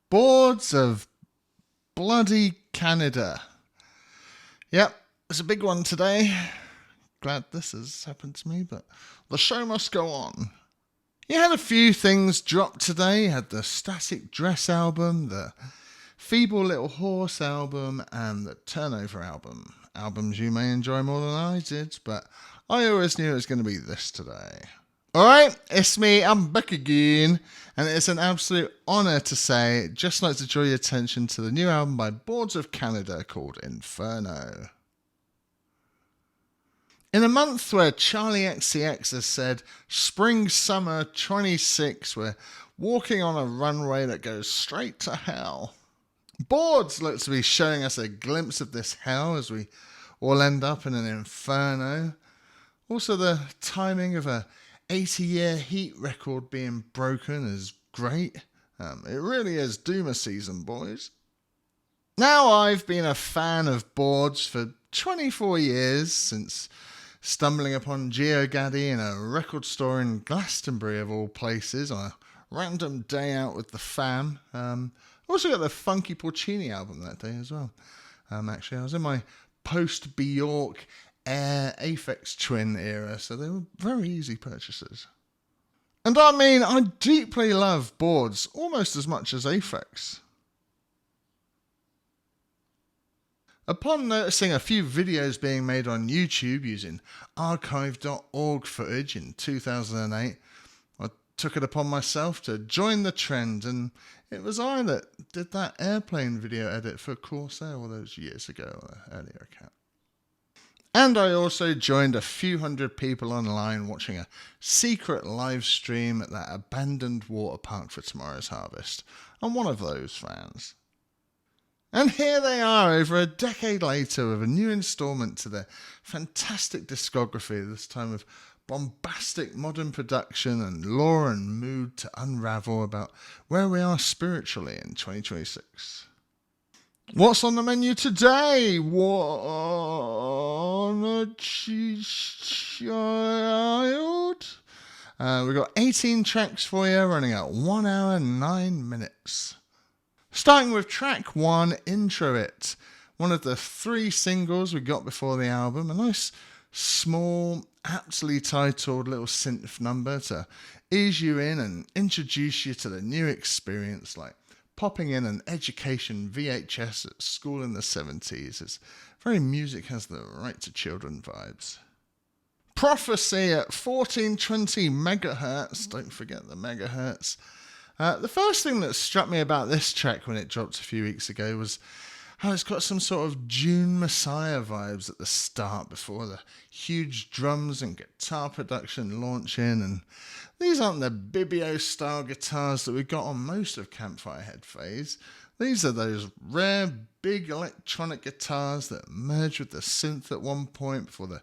Boards of bloody Canada. Yep, it's a big one today. Glad this has happened to me, but the show must go on. You had a few things drop today. You had the Static Dress album, the Feeble Little Horse album, and the Turnover album. Albums you may enjoy more than I did, but I always knew it was going to be this today. Alright, it's me, I'm back again, and it's an absolute honour to say, just like to draw your attention to the new album by Boards of Canada called Inferno. In a month where Charlie XCX has said, Spring Summer 26, we're walking on a runway that goes straight to hell. Boards looks to be showing us a glimpse of this hell as we all end up in an inferno. Also, the timing of a 80-year heat record being broken is great. It really is Doomer season, boys. Now, I've been a fan of Boards for 24 years, since stumbling upon GeoGaddy in a record store in Glastonbury, of all places, on a random day out with the fam. Also got the Funky Porcini album that day as well. Actually, I was in my post-Bjork Air Aphex Twin era, so they were very easy purchases. And I mean, I deeply love Boards almost as much as Aphex. Upon noticing a few videos being made on YouTube using archive.org footage in 2008, I took it upon myself to join the trend, and it was I that did that airplane video edit for Corsair all those years ago on an earlier account. And I also joined a few hundred people online watching a secret live stream at that abandoned water park for Tomorrow's Harvest. I'm one of those fans. And here they are, over a decade later, with a new instalment to their fantastic discography, this time of bombastic modern production and lore and mood to unravel about where we are spiritually in 2026. What's on the menu today? Wanna child? We've got 18 tracks for you, running at 1 hour and 9 minutes. Starting with track 1, Intro It. One of the 3 singles we got before the album. A nice, small, aptly titled little synth number to ease you in and introduce you to the new experience, like popping in an education VHS at school in the 70s. It's very music has the right to children vibes. Prophecy at 1420 megahertz. Don't forget the megahertz. The first thing that struck me about this track when it dropped a few weeks ago was how it's got some sort of June Messiah vibes at the start before the huge drums and guitar production launch in, and these aren't the Bibio-style guitars that we got on most of Campfire Head Phase. These are those rare, big electronic guitars that merge with the synth at one point before the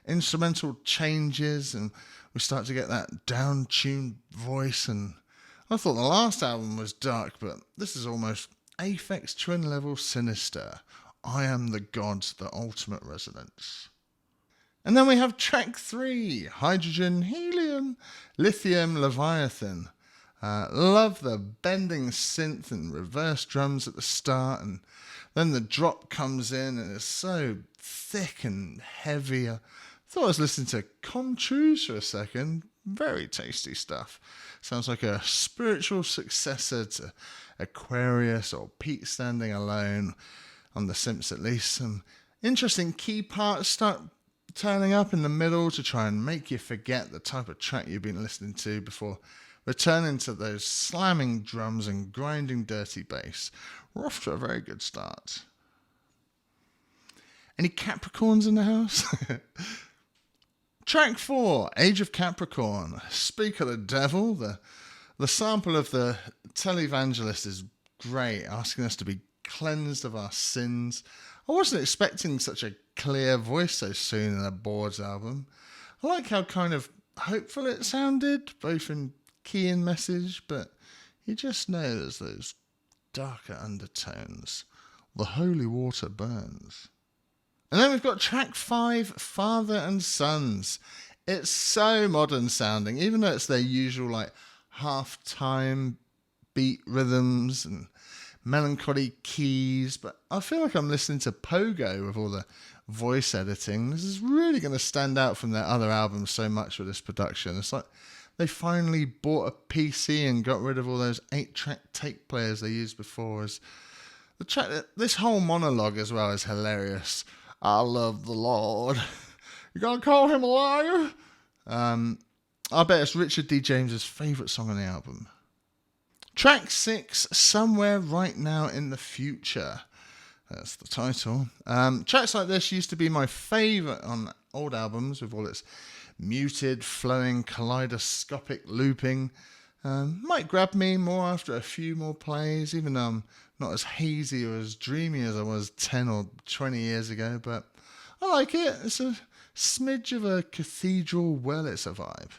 instrumental changes and we start to get that down-tuned voice. And I thought the last album was dark, but this is almost Aphex Twin level sinister. I Am the Gods, the ultimate resonance. And then we have track 3, Hydrogen, Helium, Lithium, Leviathan. Love the bending synth and reverse drums at the start, and then the drop comes in and it's so thick and heavy. I thought I was listening to Contrus for a second. Very tasty stuff. Sounds like a spiritual successor to Aquarius or Pete Standing Alone, on the synths at least. Some interesting key parts start turning up in the middle to try and make you forget the type of track you've been listening to before returning to those slamming drums and grinding dirty bass. We're off to a very good start. Any Capricorns in the house? Track 4, Age of Capricorn. Speak of the Devil. The sample of the televangelist is great, asking us to be cleansed of our sins. I wasn't expecting such a clear voice so soon in a Boards album. I like how kind of hopeful it sounded, both in key and message, but you just know there's those darker undertones. The holy water burns. And then we've got track 5, Father and Sons. It's so modern sounding, even though it's their usual like half-time upbeat rhythms and melancholy keys, but I feel like I'm listening to Pogo with all the voice editing. This is really going to stand out from their other albums so much with this production. It's like they finally bought a PC and got rid of all those 8-track tape players they used before. The track, this whole monologue as well is hilarious. I love the Lord. You gonna call him a liar? I bet it's Richard D. James's favourite song on the album. Track 6, Somewhere Right Now in the Future. That's the title. Tracks like this used to be my favourite on old albums with all its muted, flowing, kaleidoscopic looping. Might grab me more after a few more plays, even though I'm not as hazy or as dreamy as I was 10 or 20 years ago, but I like it. It's a smidge of a cathedral Wurlitzer vibe.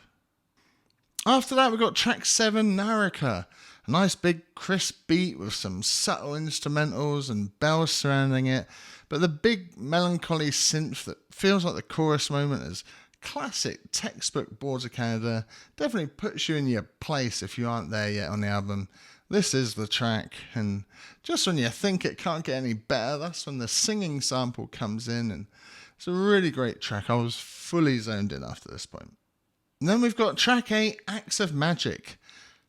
After that, we've got track 7, Naraka. A nice big crisp beat with some subtle instrumentals and bells surrounding it, but the big melancholy synth that feels like the chorus moment is classic textbook Boards of Canada. Definitely puts you in your place if you aren't there yet on the album. This is the track, and just when you think it can't get any better, that's when the singing sample comes in, and it's a really great track. I was fully zoned in after this point. And then we've got track 8, Acts of Magic.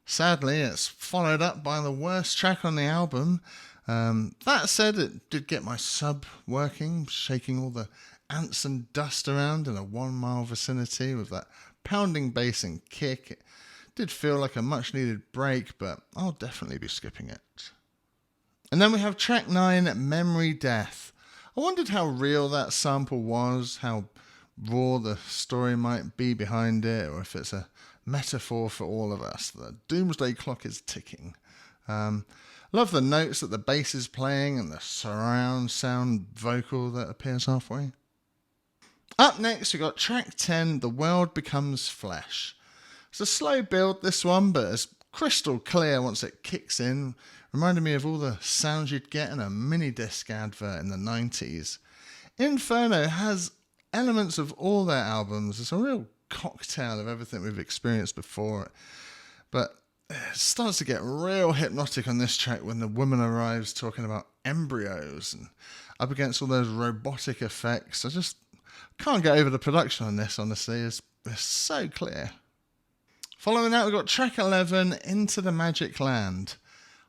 Sadly, it's followed up by the worst track on the album. That said, it did get my sub working, shaking all the ants and dust around in a 1 mile vicinity with that pounding bass and kick. It did feel like a much needed break, but I'll definitely be skipping it. And then we have track 9, Memory Death. I wondered how real that sample was, how raw the story might be behind it, or if it's a metaphor for all of us. The doomsday clock is ticking. Love the notes that the bass is playing and the surround sound vocal that appears halfway. Up next, we got track 10, The World Becomes Flesh. It's a slow build, this one, but it's crystal clear once it kicks in. Reminded me of all the sounds you'd get in a mini-disc advert in the 90s. Inferno has elements of all their albums. It's a real cocktail of everything we've experienced before. But it starts to get real hypnotic on this track when the woman arrives talking about embryos and up against all those robotic effects. I just can't get over the production on this, honestly. It's so clear. Following that, we've got track 11, Into the Magic Land.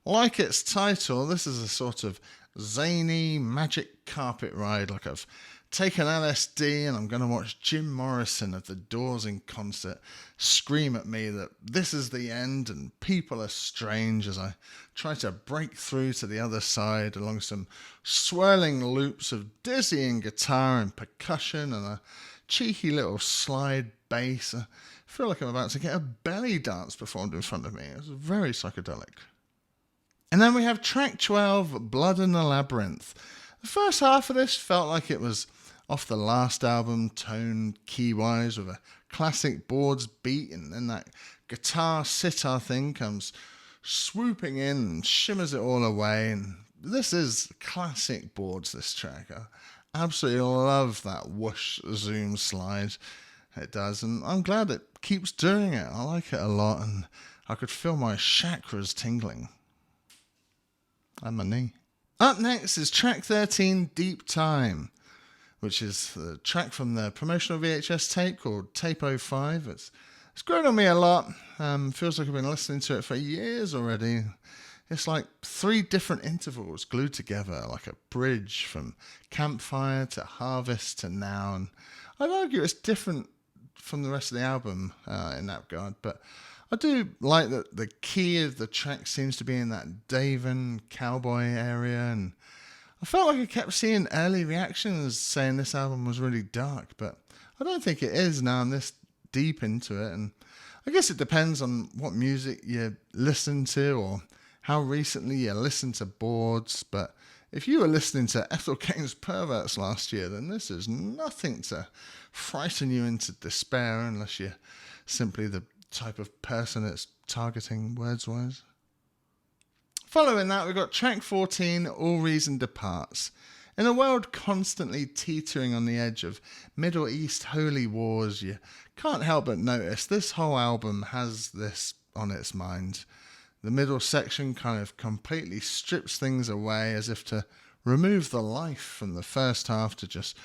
Like its title, this is a sort of zany magic carpet ride, like I've taken LSD and I'm going to watch Jim Morrison of the Doors in concert scream at me that this is the end and people are strange as I try to break through to the other side along some swirling loops of dizzying guitar and percussion and a cheeky little slide bass. I feel like I'm about to get a belly dance performed in front of me. It's very psychedelic. And then we have track 12, Blood in the Labyrinth. The first half of this felt like it was off the last album, tone, key-wise, with a classic Boards beat, and then that guitar sitar thing comes swooping in and shimmers it all away. And this is classic Boards, this track. I absolutely love that whoosh zoom slide it does, and I'm glad it keeps doing it. I like it a lot, and I could feel my chakras tingling. And my knee. Up next is track 13, Deep Time, which is the track from the promotional VHS tape called Tape 05. It's grown on me a lot. Feels like I've been listening to it for years already. It's like 3 different intervals glued together, like a bridge from Campfire to Harvest to Now. And I'd argue it's different from the rest of the album in that regard, but I do like that the key of the track seems to be in that Devon cowboy area, and I felt like I kept seeing early reactions saying this album was really dark, but I don't think it is now I'm this deep into it, and I guess it depends on what music you listen to or how recently you listen to Boards, but if you were listening to Ethel Cain's Perverts last year, then this is nothing to frighten you into despair unless you're simply the type of person it's targeting words-wise. Following that, we've got track 14, All Reason Departs. In a world constantly teetering on the edge of Middle East holy wars, you can't help but notice this whole album has this on its mind. The middle section kind of completely strips things away as if to remove the life from the first half to just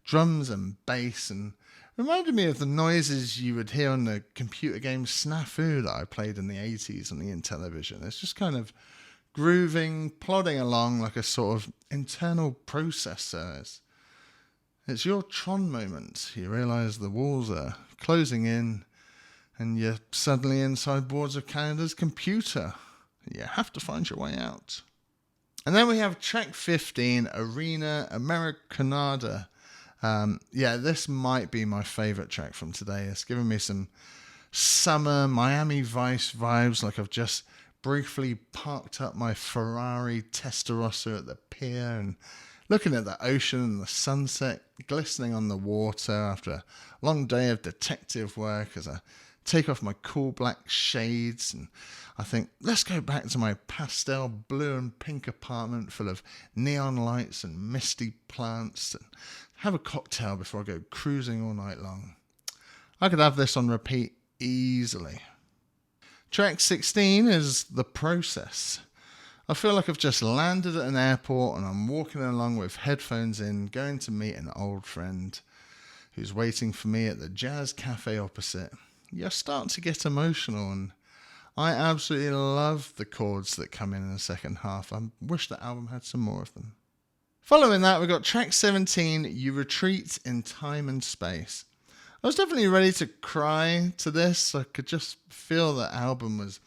drums and bass, and reminded me of the noises you would hear on the computer game Snafu that I played in the 80s on the Intellivision. It's just kind of grooving, plodding along like a sort of internal processor. It's your Tron moment. You realise the walls are closing in and you're suddenly inside Boards of Canada's computer. You have to find your way out. And then we have track 15, Arena Americanada. This might be my favourite track from today. It's given me some summer Miami Vice vibes, like I've just briefly parked up my Ferrari Testarossa at the pier and looking at the ocean and the sunset glistening on the water after a long day of detective work as I take off my cool black shades and I think, let's go back to my pastel blue and pink apartment full of neon lights and misty plants and have a cocktail before I go cruising all night long. I could have this on repeat easily. Track 16 is The Process. I feel like I've just landed at an airport and I'm walking along with headphones in, going to meet an old friend who's waiting for me at the jazz cafe opposite. You start to get emotional, and I absolutely love the chords that come in the second half. I wish the album had some more of them. Following that, we've got track 17, You Retreat in Time and Space. I was definitely ready to cry to this. I could just feel the album was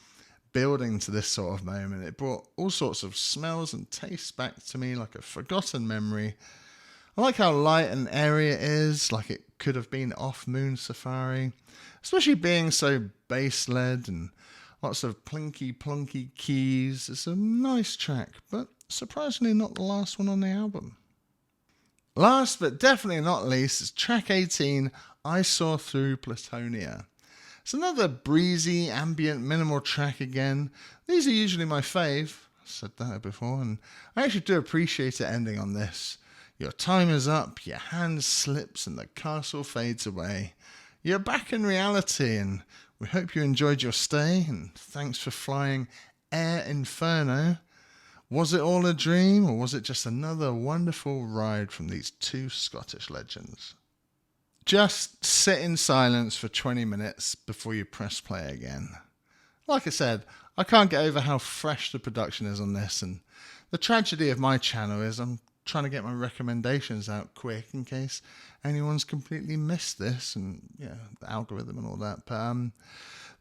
building to this sort of moment. It brought all sorts of smells and tastes back to me like a forgotten memory. I like how light and airy it is, like it could have been off Moon Safari, especially being so bass-led and lots of plinky-plonky keys. It's a nice track, but surprisingly not the last one on the album. Last but definitely not least is track 18, I Saw Through Platonia. It's another breezy, ambient, minimal track again. These are usually my fave. I've said that before, and I actually do appreciate it ending on this. Your time is up, your hand slips and the castle fades away. You're back in reality, and we hope you enjoyed your stay, and thanks for flying Air Inferno. Was it all a dream, or was it just another wonderful ride from these two Scottish legends? Just sit in silence for 20 minutes before you press play again. Like I said, I can't get over how fresh the production is on this, and the tragedy of my channel is I'm trying to get my recommendations out quick in case anyone's completely missed this, and the algorithm and all that. But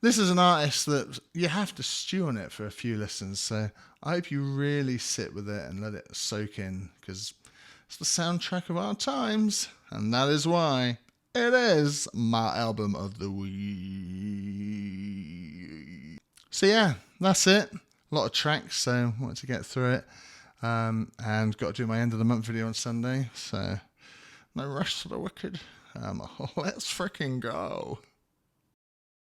this is an artist that you have to stew on it for a few listens, so I hope you really sit with it and let it soak in, because it's the soundtrack of our times, and that is why it is my album of the week. So that's it. A lot of tracks, so I wanted to get through it. And got to do my end of the month video on Sunday, so no rush to the wicked. Let's freaking go.